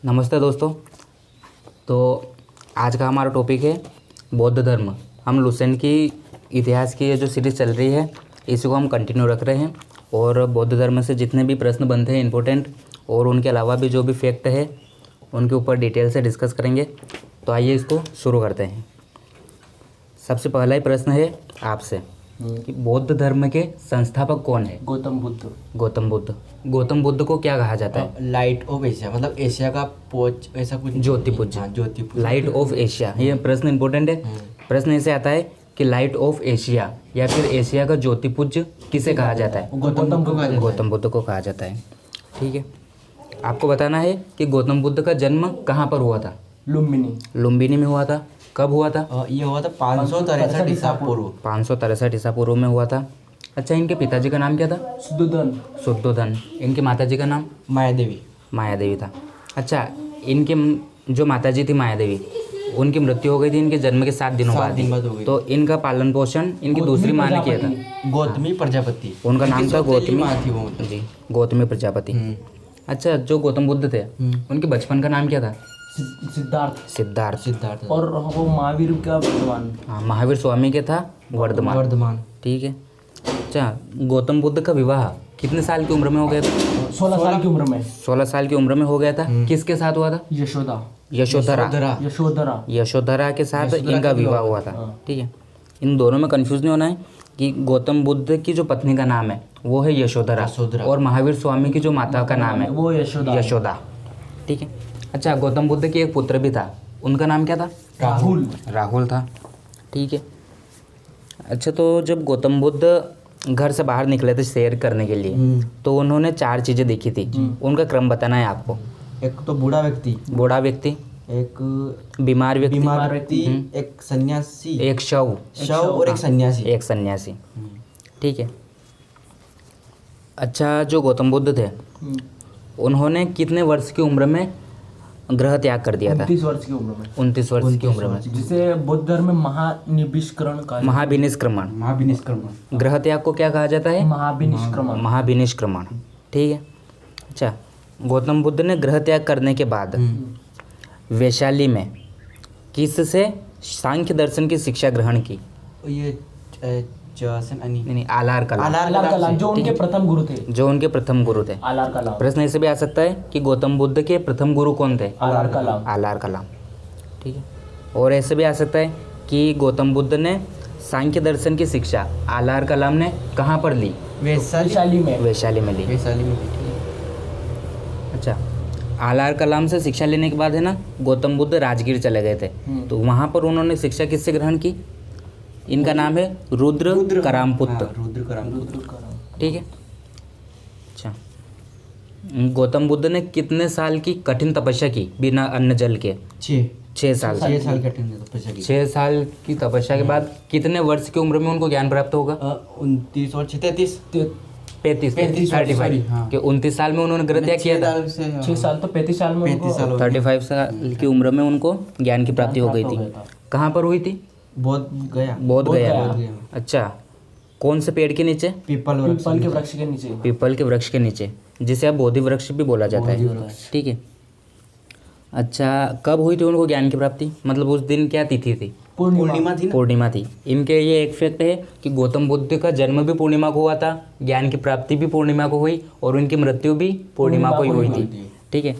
नमस्ते दोस्तों। तो आज का हमारा टॉपिक है बौद्ध धर्म। हम लुसेंट की इतिहास की ये जो सीरीज़ चल रही है इसी को हम कंटिन्यू रख रहे हैं और बौद्ध धर्म से जितने भी प्रश्न बनते हैं इंपॉर्टेंट और उनके अलावा भी जो भी फैक्ट है उनके ऊपर डिटेल से डिस्कस करेंगे। तो आइए इसको शुरू करते हैं। सबसे पहला ही प्रश्न है आपसे कि बौद्ध धर्म के संस्थापक कौन है? गौतम बुद्ध। गौतम बुद्ध को क्या कहा जाता है? लाइट ऑफ एशिया, मतलब एशिया का पोच, ऐसा कुछ। ज्योतिपुंज। ज्योतिपुंज, लाइट ऑफ एशिया, ये प्रश्न इंपॉर्टेंट है। प्रश्न ऐसे आता है कि लाइट ऑफ एशिया या फिर एशिया का ज्योतिपुंज किसे कहा जाता है? गौतम बुद्ध को कहा जाता है। ठीक है, आपको बताना है कि गौतम बुद्ध का जन्म कहाँ पर हुआ था? लुम्बिनी में हुआ था। कब हुआ था? ये हुआ था 563 ईसा पूर्व। 563 ईसा पूर्व में हुआ था। अच्छा, इनके पिताजी का नाम क्या था? शुद्धोधन। इनकी माताजी का नाम? माया देवी था। अच्छा, इनके जो माताजी थी माया देवी, उनकी मृत्यु हो गई थी इनके जन्म के 7 दिनों बाद हो गई। तो इनका पालन पोषण इनकी दूसरी माँ ने किया था, गौतमी प्रजापति। उनका नाम था गौतमी जी, गौतमी प्रजापति। अच्छा, जो गौतम बुद्ध थे उनके बचपन का नाम क्या था? सिद्धार्थ। और वो महावीर का वर्धमान। हाँ, महावीर स्वामी के था वर्धमान। ठीक है। अच्छा, गौतम बुद्ध का विवाह कितने साल की उम्र में हो गया था? 16 साल की उम्र में। 16 साल की उम्र में हो गया था। किसके साथ हुआ था? यशोधरा के साथ इनका विवाह हुआ था। ठीक है, इन दोनों में कंफ्यूज नहीं होना है कि गौतम बुद्ध की जो पत्नी का नाम है वो है यशोधरा और महावीर स्वामी की जो माता का नाम है वो यशोदा। ठीक है। अच्छा, गौतम बुद्ध के एक पुत्र भी था, उनका नाम क्या था? राहुल था। ठीक है। अच्छा, तो जब गौतम बुद्ध घर से बाहर निकले थे सैर करने के लिए तो उन्होंने 4 चीज़ें देखी थी। उनका क्रम बताना है आपको। एक तो बूढ़ा व्यक्ति, एक बीमार व्यक्ति, एक सन्यासी, एक शव और एक सन्यासी। ठीक है। अच्छा, जो गौतम बुद्ध थे उन्होंने कितने वर्ष की उम्र में ग्रह त्याग कर दिया था? 29 वर्ष की उम्र में। 29 वर्ष की उम्र में, जिसे बौद्ध धर्म में महाविनिष्क्रमण। ग्रह त्याग को क्या कहा जाता है? महाविनिष्क्रमण। ठीक है। अच्छा, गौतम बुद्ध ने ग्रह त्याग करने के बाद वैशाली में किससे सांख्य दर्शन की शिक्षा ग्रहण की? ये नहीं, आलार कलाम, जो उनके प्रथम गुरु थे। आलार कलाम। प्रश्न ऐसे भी आ सकता है कि गौतम बुद्ध के प्रथम गुरु कौन थे? आलार कलाम। ठीक है। और ऐसे भी आ सकता है कि गौतम बुद्ध ने सांख्य दर्शन की शिक्षा आलार कलाम ने कहाँ पर ली? वैशाली में ली। अच्छा, आलार कलाम से शिक्षा लेने के बाद है ना गौतम बुद्ध राजगीर चले गए थे। तो वहाँ पर उन्होंने शिक्षा किससे ग्रहण की? इनका नाम है रुद्र करामपुत्र। ठीक है। अच्छा, गौतम बुद्ध ने कितने साल की कठिन तपस्या की बिना अन्न जल के? 6 साल। 6 साल की तपस्या के बाद कितने वर्ष की उम्र में उनको ज्ञान प्राप्त होगा? 29 और 35 कि 29 साल में उन्होंने ग्रह त्याग किया था। 6 साल तो 35 साल में 35 साल की उम्र में उनको ज्ञान की प्राप्ति हो गई थी। कहाँ पर हुई थी? बोध गया। अच्छा, कौन से पेड़ के नीचे? पीपल के वृक्ष के नीचे, जिसे अब बोधि वृक्ष भी बोला जाता है। ठीक है। अच्छा, कब हुई थी उनको ज्ञान की प्राप्ति? मतलब उस दिन क्या तिथि थी? पूर्णिमा थी। इनके ये एक फैक्ट है कि गौतम बुद्ध का जन्म भी पूर्णिमा को हुआ था, ज्ञान की प्राप्ति भी पूर्णिमा को हुई और उनकी मृत्यु भी पूर्णिमा को ही हुई थी। ठीक है।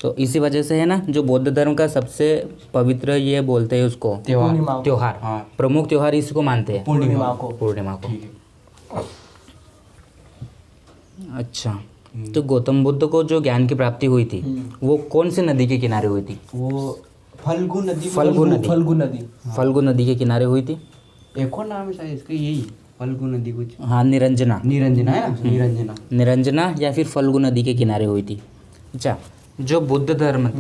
तो इसी वजह से है ना जो बौद्ध धर्म का सबसे पवित्र ये बोलते हैं उसको त्योहार। प्रमुख त्योहार इसको मानते हैं, पूर्णिमा को। अच्छा, तो गौतम बुद्ध को जो ज्ञान की प्राप्ति हुई थी वो कौन सी नदी के किनारे हुई थी? वो फल्गु नदी के किनारे हुई थी। एक और नाम है शायद इसका, यही फल्गु नदी कुछ। हाँ, निरंजना है। निरंजना या फिर फल्गु नदी के किनारे हुई थी। अच्छा, जो बुद्ध धर्म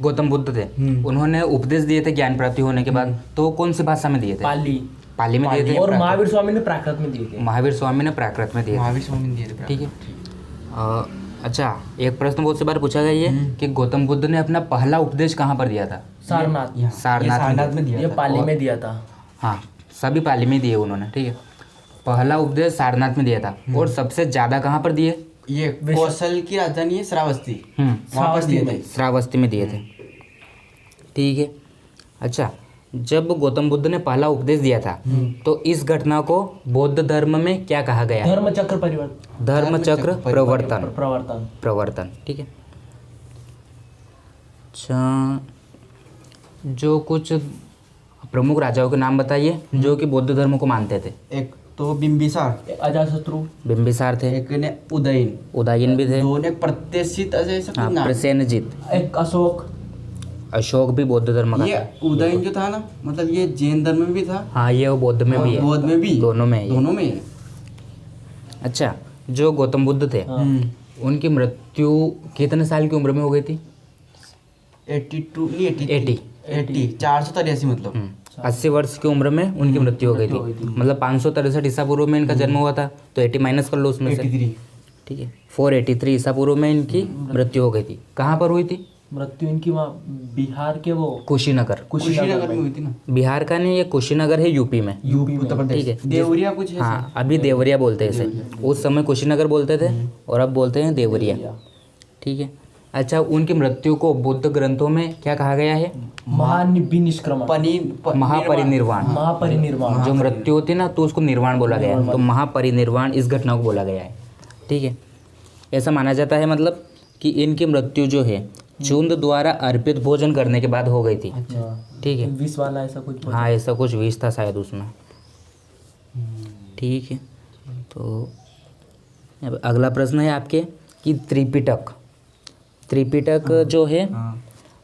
गौतम बुद्ध थे उन्होंने उपदेश दिए थे ज्ञान प्राप्ति होने के बाद, तो कौन सी भाषा में दिए थे? पाली में दिए थे। और महावीर स्वामी ने प्राकृत में दिए थे। ठीक है। अच्छा, एक प्रश्न बहुत से बार पूछा गया है कि गौतम बुद्ध ने अपना पहला उपदेश कहाँ पर दिया था? सारनाथ में दिया। पाली में दिया था। हाँ, सभी पाली में दिए उन्होंने। ठीक है। पहला उपदेश सारनाथ में दिया था और सबसे ज़्यादा कहाँ पर दिए? ये कौशल की राजधानी है श्रावस्ती, वहाँ पर दिए थे। श्रावस्ती में दिए थे। ठीक है। अच्छा, जब गौतम बुद्ध ने पहला उपदेश दिया था तो इस घटना को बौद्ध धर्म में क्या कहा गया? धर्मचक्र परिवर्तन, धर्मचक्र प्रवर्तन। प्रवर्तन। प्रवर्तन। ठीक है। अच्छा, जो कुछ प्रमुख राजाओं के नाम बताइए जो कि बौद्ध धर्म को मानते थे। एक तो बिंबिसार, अजातशत्रु, बिंबिसार थे। एक ने उदयन, उदयन भी थे। दो ने प्रत्येशित, ऐसा कुछ हाँ, नाम। प्रसेनजित। एक अशोक। अशोक भी बौद्ध धर्म का ये था। उदयन जो था ना, मतलब ये जैन धर्म में भी था। हाँ, ये वो बौद्ध में और भी है। बौद्ध में भी, दोनों में है ये। दोनों में है। अच्छा, जो गौतम बुद्ध थे उनकी मृत्यु कितने साल की उम्र में हो गई थी? 82 नहीं 80। 80 483 मतलब 80 वर्ष की उम्र में उनकी मृत्यु हो गई थी। मतलब 563 ईसा पूर्व में इनका जन्म हुआ था, तो 80 माइनस कर लो उसमें से। 83। ठीक है। 483 ईसा पूर्व में इनकी मृत्यु हो गई थी। कहाँ पर हुई थी? मृत्यु इनकी वहाँ बिहार के वो कुशीनगर। कुशीनगर में हुई थी ना। बिहार का नहीं, ये कुशीनगर है यूपी में। यूपी उत्तर में। प्रदेश। ठीक है। देवरिया कुछ है। हाँ, अभी देवरिया बोलते हैं इसे। उस समय कुशीनगर बोलते थे और अब बोलते हैं देवरिया। ठीक है। अच्छा, उनकी मृत्यु को बुद्ध ग्रंथों में क्या कहा गया है? महानिष्क्रमण, महापरिनिर्वाण। महापरिनिर्वाण। जो मृत्यु होती है ना तो उसको निर्वाण बोला गया है, तो महापरिनिर्वाण इस घटना को बोला गया है। ठीक है। ऐसा माना जाता है मतलब कि इनकी मृत्यु जो है चूंद द्वारा अर्पित भोजन करने के बाद हो गई थी। ठीक है। विष वाला ऐसा कुछ। हाँ, ऐसा कुछ विष था शायद उसमें। ठीक है। तो अब अगला प्रश्न है आपके कि त्रिपिटक। त्रिपिटक जो है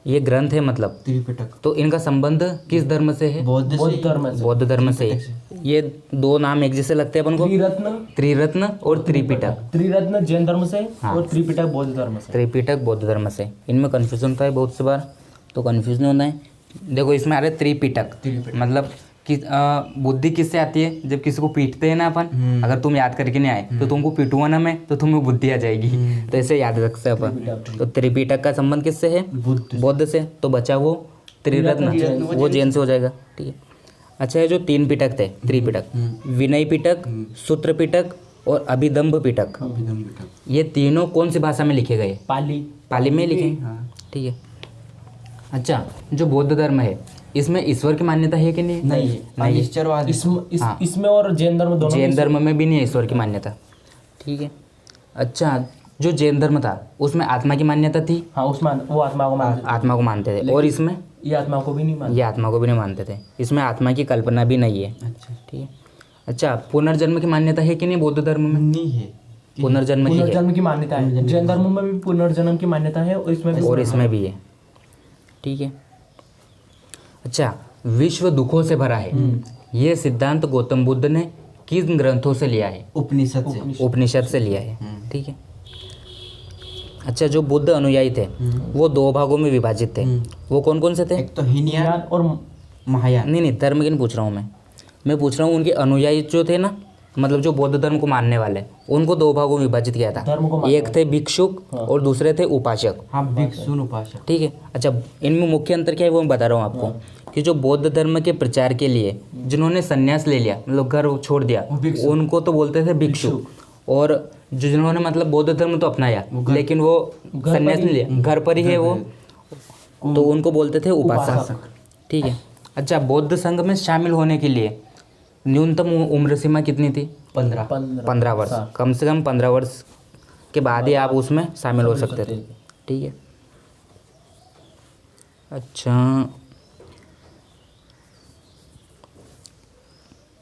ये ग्रंथ है मतलब, त्रिपिटक, तो इनका संबंध किस धर्म से है? बौद्ध धर्म से। बौद्ध धर्म से। ये दो नाम एक जैसे लगते हैं अपन को, त्रिरत्न। त्रिरत्न और त्रिपिटक। त्रिरत्न जैन धर्म से हाँ। और त्रिपिटक बौद्ध धर्म से। त्रिपिटक बौद्ध धर्म से। इनमें कन्फ्यूजन होता है बहुत सी बार, तो कन्फ्यूज नहीं होना है। देखो इसमें आ रहा है त्रिपिटक, मतलब कि बुद्धि किससे आती है? जब किसी को पीटते हैं ना अपन, अगर तुम याद करके नहीं आए तो तुमको पीटूंगा ना मैं, तो तुम्हें बुद्धि आ जाएगी। तो ऐसे याद रख सकते हैं अपन। तो त्रिपिटक का संबंध किससे है? बौद्ध से। तो बचा वो त्रिरत्न, वो जैन से हो जाएगा। ठीक है। अच्छा, ये जो तीन पिटक थे, त्रिपिटक, विनय पिटक, सूत्र पिटक और अभिदम्भ पिटक, ये तीनों कौन सी भाषा में लिखे गए? पाली में लिखे। ठीक है। अच्छा, जो बौद्ध धर्म है इसमें ईश्वर की मान्यता है कि नहीं? नहीं, ईश्वरवाद। इसमें और जैन धर्म दोनों। जैन धर्म में भी नहीं है ईश्वर की मान्यता। ठीक है। अच्छा, जो जैन धर्म था उसमें आत्मा की मान्यता थी। हाँ, उसमें वो आत्मा को मानते थे। आत्मा को मानते थे। और इसमें ये आत्मा को भी नहीं मानते। ये आत्मा को भी नहीं मानते थे। इसमें आत्मा की कल्पना भी नहीं है। अच्छा, ठीक है। अच्छा, पुनर्जन्म की मान्यता है कि नहीं बौद्ध धर्म में? नहीं है। पुनर्जन्म की है पुनर्जन्म की मान्यता है। जैन धर्म में भी पुनर्जन्म की मान्यता है और इसमें भी है। ठीक है। अच्छा, विश्व दुखों से भरा है, ये सिद्धांत गौतम बुद्ध ने किन ग्रंथों से लिया है? उपनिषद से लिया है। ठीक है। अच्छा, जो बुद्ध अनुयायी थे वो दो भागों में विभाजित थे। वो कौन कौन से थे? एक तो हीनयान और महायान। नहीं, धर्म की नहीं पूछ रहा हूँ मैं पूछ रहा हूँ उनके अनुयायी जो थे ना, मतलब जो बौद्ध धर्म को मानने वाले, उनको दो भागों में विभाजित किया था। एक थे भिक्षुक और दूसरे थे उपासक। हाँ, भिक्षु उपासक। ठीक है। अच्छा, इनमें मुख्य अंतर क्या है वो मैं बता रहा हूँ आपको कि जो बौद्ध धर्म के प्रचार के लिए जिन्होंने संन्यास ले लिया, मतलब घर छोड़ दिया, उनको तो बोलते थे भिक्षु। और जिन्होंने मतलब बौद्ध धर्म तो अपनाया लेकिन वो संन्यास नहीं लिया, घर पर ही है वो, तो उनको बोलते थे उपासक। ठीक है। अच्छा, बौद्ध संघ में शामिल होने के लिए न्यूनतम उम्र सीमा कितनी थी? 15 वर्ष। कम से कम 15 वर्ष के बाद ही आप उसमें शामिल हो सकते थे। ठीक है। अच्छा,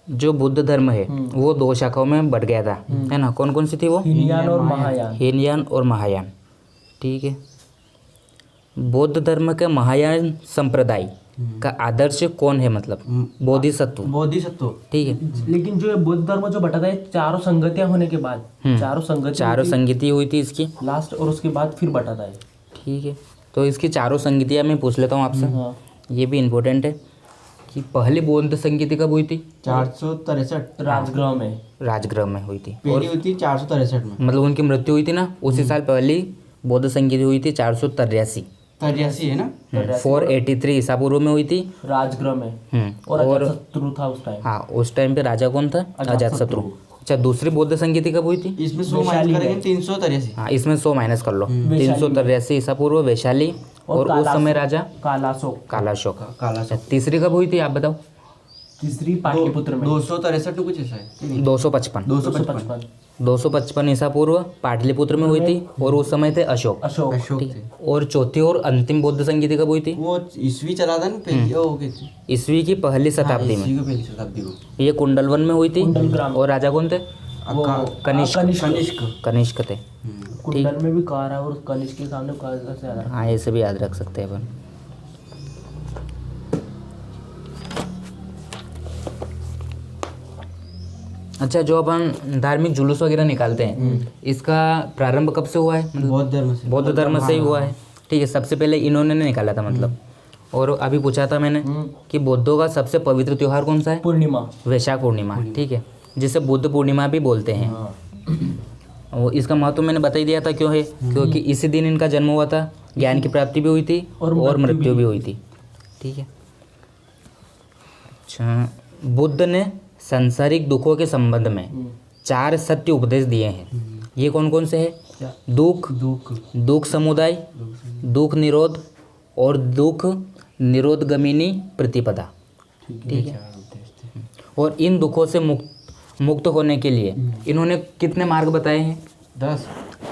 जो बुद्ध धर्म है वो दो शाखाओं में बढ़ गया था, है ना? कौन कौन सी थी वो? हीनयान और महायान। ठीक है। बौद्ध धर्म के महायान संप्रदाय का आदर्श कौन है? मतलब बोधिसत्व। ठीक है। लेकिन जो बौद्ध धर्म जो बटा था चारों संगतियां होने के बाद, चारों संगति हुई थी इसकी लास्ट, और उसके बाद फिर बटा था। ठीक है। तो इसकी चारों संगतियां मैं पूछ लेता हूँ आपसे, ये भी इम्पोर्टेंट है कि पहली बौद्ध संगति कब हुई थी? 463 राजगृह में हुई थी। पहली हुई थी 463 में, मतलब उनकी मृत्यु हुई थी ना उसी साल पहली बौद्ध संगति हुई थी 483 है ना। 483 ईसा पूर्व में हुई थी राजगृह में। और अजातशत्रु था उस टाइम। हाँ, उस टाइम पे राजा कौन था? अजातशत्रु। अच्छा, दूसरी बौद्ध संगीति कब हुई थी? इसमें 100 माइनस करेंगे 383। हाँ, इसमें 100 माइनस कर लो। 383 ईसा पूर्व वैशाली, और उस समय राजा कालाशोक। अच्छा, तीसरी कब हुई थी आप बताओ? तीसरी पाटलिपुत्र में 263 कुछ ऐसा है। 255 255 ईसा पूर्व पाटलिपुत्र में हुई थी, और उस समय थे अशोक। अशोक ठीक। थे। और चौथी और अंतिम बौद्ध संगीति कब हुई थी? वो ईस्वी चला था ना पहली, ओ ओके, ईस्वी की पहली शताब्दी में। ईस्वी की पहली शताब्दी को। ये कुंडलवन में हुई थी, कुंडलग्राम। और राजा कौन थे? कनिष्क। कनिष्क थे। कुंडल में भी कार है, और कनिष्क के सामने कार से आ रहा है। हाँ, ऐसे भी याद रख सकते हैं अपन। अच्छा, जो अपन धार्मिक जुलूस वगैरह निकालते हैं, इसका प्रारंभ कब से हुआ है? मतलब बौद्ध धर्म से ही हुआ है। ठीक है, सबसे पहले इन्होंने निकाला था मतलब। और अभी पूछा था मैंने कि बौद्धों का सबसे पवित्र त्योहार कौन सा है? पूर्णिमा, वैशाख पूर्णिमा। ठीक है, जिसे बुद्ध पूर्णिमा भी बोलते हैं। और इसका महत्व मैंने बता ही दिया था, क्यों है? क्योंकि इसी दिन इनका जन्म हुआ था, ज्ञान की प्राप्ति भी हुई थी, और मृत्यु भी हुई थी। ठीक है। अच्छा, बुद्ध ने सांसारिक दुखों के संबंध में 4 सत्य उपदेश दिए हैं। ये कौन कौन से हैं? दुख समुदाय, दुख निरोध, और दुख निरोधगमिनी प्रतिपदा। ठीक है। और इन दुखों से मुक्त होने के लिए इन्होंने कितने मार्ग बताए हैं? 10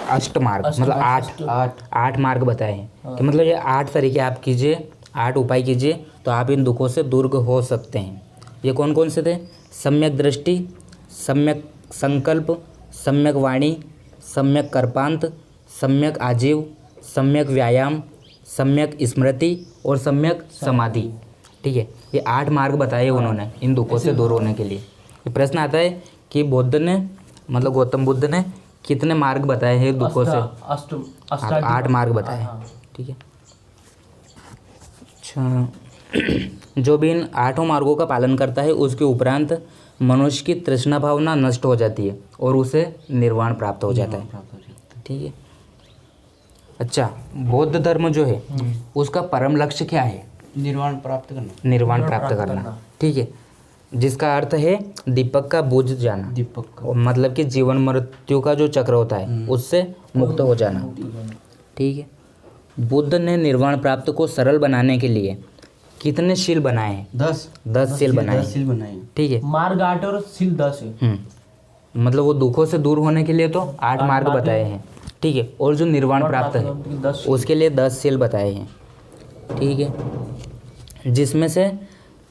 अष्ट मार्ग, मतलब 8 मार्ग बताए हैं। कि मतलब ये 8 तरीके आप कीजिए, 8 उपाय कीजिए, तो आप इन दुखों से दूर हो सकते हैं। ये कौन कौन से थे? सम्यक दृष्टि, सम्यक संकल्प, सम्यक वाणी, सम्यक कर्पांत, सम्यक आजीव, सम्यक व्यायाम, सम्यक स्मृति, और सम्यक समाधि। ठीक है, ये 8 मार्ग बताए उन्होंने इन दुखों से दूर होने के लिए। ये प्रश्न आता है कि बुद्ध ने, मतलब गौतम बुद्ध ने कितने मार्ग बताए हैं दुखों से? 8 मार्ग बताए। ठीक है। अच्छा, जो भी इन 8 मार्गों का पालन करता है, उसके उपरांत मनुष्य की तृष्णा भावना नष्ट हो जाती है, और उसे निर्वाण प्राप्त हो जाता है। ठीक है। अच्छा, बौद्ध धर्म जो है उसका परम लक्ष्य क्या है? निर्वाण प्राप्त करना। ठीक है, जिसका अर्थ है दीपक का बुझ जाना। मतलब कि जीवन मृत्यु का जो चक्र होता है उससे मुक्त हो जाना। ठीक है। बुद्ध ने निर्वाण प्राप्त को सरल बनाने के लिए कितने शील बनाए हैं? 10 शील बनाए। ठीक है। मार्ग 8 और शील 10 है। मतलब वो दुखों से दूर होने के लिए तो 8 मार्ग बताए हैं। ठीक है। और जो निर्वाण प्राप्त है उसके लिए 10 शील बताए हैं। ठीक है। जिसमें से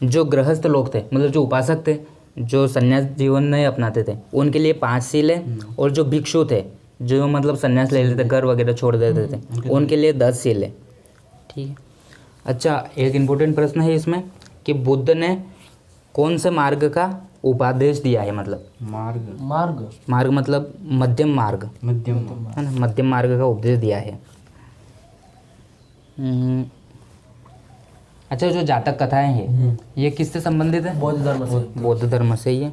जो गृहस्थ लोग थे, मतलब जो उपासक थे, जो संन्यास जीवन नहीं अपनाते थे, उनके लिए 5 शील है। और जो भिक्षु थे, जो मतलब संन्यास ले लेते थे, घर वगैरह छोड़ देते थे, उनके लिए 10 शील है। ठीक है। अच्छा, एक इम्पोर्टेंट प्रश्न है इसमें कि बुद्ध ने कौन से मार्ग का उपदेश दिया है? मतलब मार्ग मतलब मध्यम मार्ग, है ना? मध्यम मार्ग का उपदेश दिया है। अच्छा, जो जातक कथाएं हैं ये किससे संबंधित है? बौद्ध धर्म से ही है।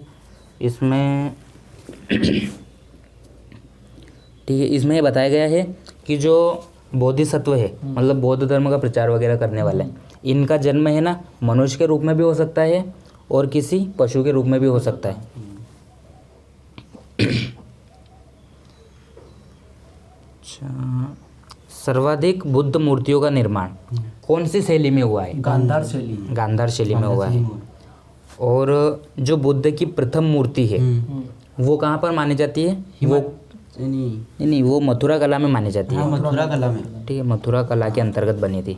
इसमें ठीक है, इसमें ये बताया गया है कि जो बोधिसत्व है, मतलब बौद्ध धर्म का प्रचार वगैरह करने वाले, इनका जन्म है ना मनुष्य के रूप में भी हो सकता है, और किसी पशु के रूप में भी हो सकता है। अच्छा, सर्वाधिक बुद्ध मूर्तियों का निर्माण कौन सी शैली में हुआ है? गांधार शैली में हुआ है। और जो बुद्ध की प्रथम मूर्ति है वो कहाँ पर मानी जाती है? वो मथुरा कला में मानी जाती है। मथुरा कला में। ठीक है, मथुरा कला के अंतर्गत बनी थी।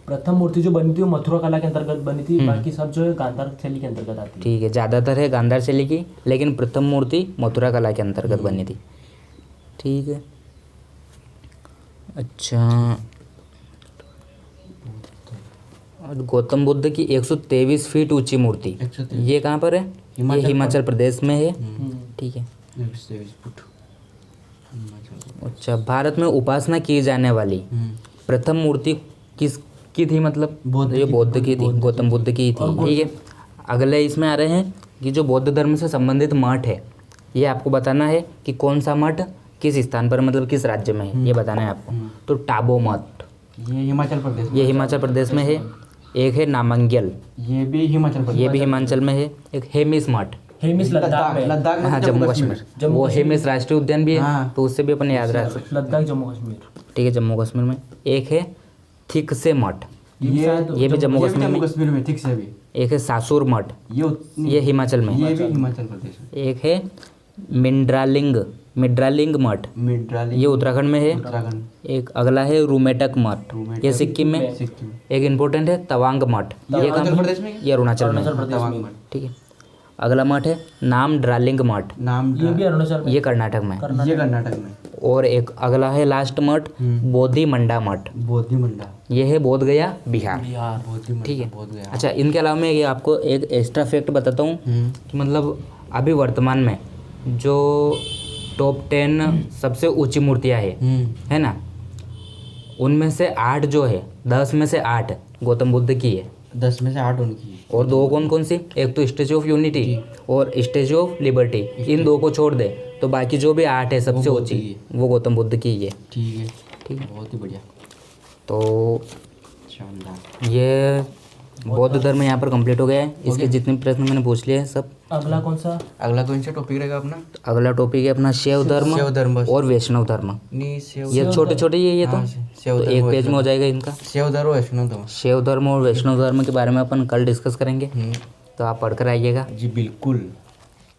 प्रथम मूर्ति जो बनी थी वो मथुरा कला के अंतर्गत बनी थी, बाकी सब जो है गांधार शैली के अंतर्गत आती है। ठीक है, ज़्यादातर है गांधार शैली की, लेकिन प्रथम मूर्ति मथुरा कला के अंतर्गत बनी थी। ठीक है। अच्छा, और गौतम बुद्ध की 123 फीट ऊंची मूर्ति, ये कहाँ पर है? ये हिमाचल प्रदेश में है। ठीक है। अच्छा, भारत में उपासना की जाने वाली प्रथम मूर्ति किसकी थी? मतलब ये बौद्ध की थी, गौतम बुद्ध की थी। ठीक है। अगले इसमें आ रहे हैं कि जो बौद्ध धर्म से संबंधित मठ है, ये आपको बताना है कि कौन सा मठ किस स्थान पर, मतलब किस राज्य में है, ये बताना है आपको। तो टाबो मठ ये हिमाचल प्रदेश में है। एक है नामंगल, ये भी हिमाचल में है। एक हेमिस मठ हेमिस लद्दाख में। लद्दाख में हाँ तो जम्मू कश्मीर, वो हेमिस राष्ट्रीय उद्यान भी है, हाँ। तो उससे भी अपन याद रख सकते। लद्दाख जम्मू कश्मीर। ठीक है, जम्मू कश्मीर में। एक है थिक से मठ, ये भी जम्मू कश्मीर में। कश्मीर में ठीक से भी। एक है सासुर मठ, ये हिमाचल में। ये भी हिमाचल प्रदेश में। एक है मिड्रालिंग मठ, ये उत्तराखंड में है। उत्तराखंड। एक अगला है रूमेटक मठ, ये सिक्किम में। सिक्किम। एक इम्पोर्टेंट है तवांग मठ, ये कहाँ अरुणाचल पे? प्रदेश में। ये अरुणाचल में। तवांग में। ठीक है। अगला मठ है नाम ड्रालिंग मठ, नाम ये भी अरुणाचल में। ये कर्नाटक में। ये कर्नाटक में। और एक अगला है लास्ट मठ बोधि मंडा मठ, बोधि मंडा। ये है बोध गया बिहार। बिहार। बोधि मंडा। ठीक है। बोध गया। अच्छा, इनके अलावा मैं ये आपको एक एक्स्ट्रा फैक्ट बताता हूँ कि मतलब अभी वर्तमान में जो टॉप 10 सबसे ऊंची मूर्तियाँ है ना, उनमें से 8 जो है, 10 में से 8 गौतम बुद्ध की है। 10 में से 8 उनकी है। और 2 कौन कौन सी? एक तो स्टेचू ऑफ यूनिटी और स्टेचू ऑफ लिबर्टी, इन 2 को छोड़ दे तो बाकी जो भी 8 है सबसे वो ऊंची, बुद्ध की वो गौतम बुद्ध की ही है। ठीक है। ठीक है। बहुत ही बढ़िया। तो शानदार। ये बौद्ध धर्म यहाँ पर कंप्लीट हो गया है। इसके जितने प्रश्न मैंने पूछ लिए हैं सब। अगला कौन सा? अगला कौन सा टॉपिक रहेगा अपना? अगला टॉपिक है अपना शैव धर्म शैव धर्म बस। और वैष्णव धर्म। नहीं सेव। ये छोटे छोटे ही है ये तो, हाँ, शैव तो धर्म, एक पेज वैष्णव में हो जाएगा इनका। सेव धर्म वैष्णव धर्म। शैव धर्म और वैष्णव धर्म के बारे में अपन कल डिस्कस करेंगे, तो आप पढ़कर आइएगा। जी बिल्कुल।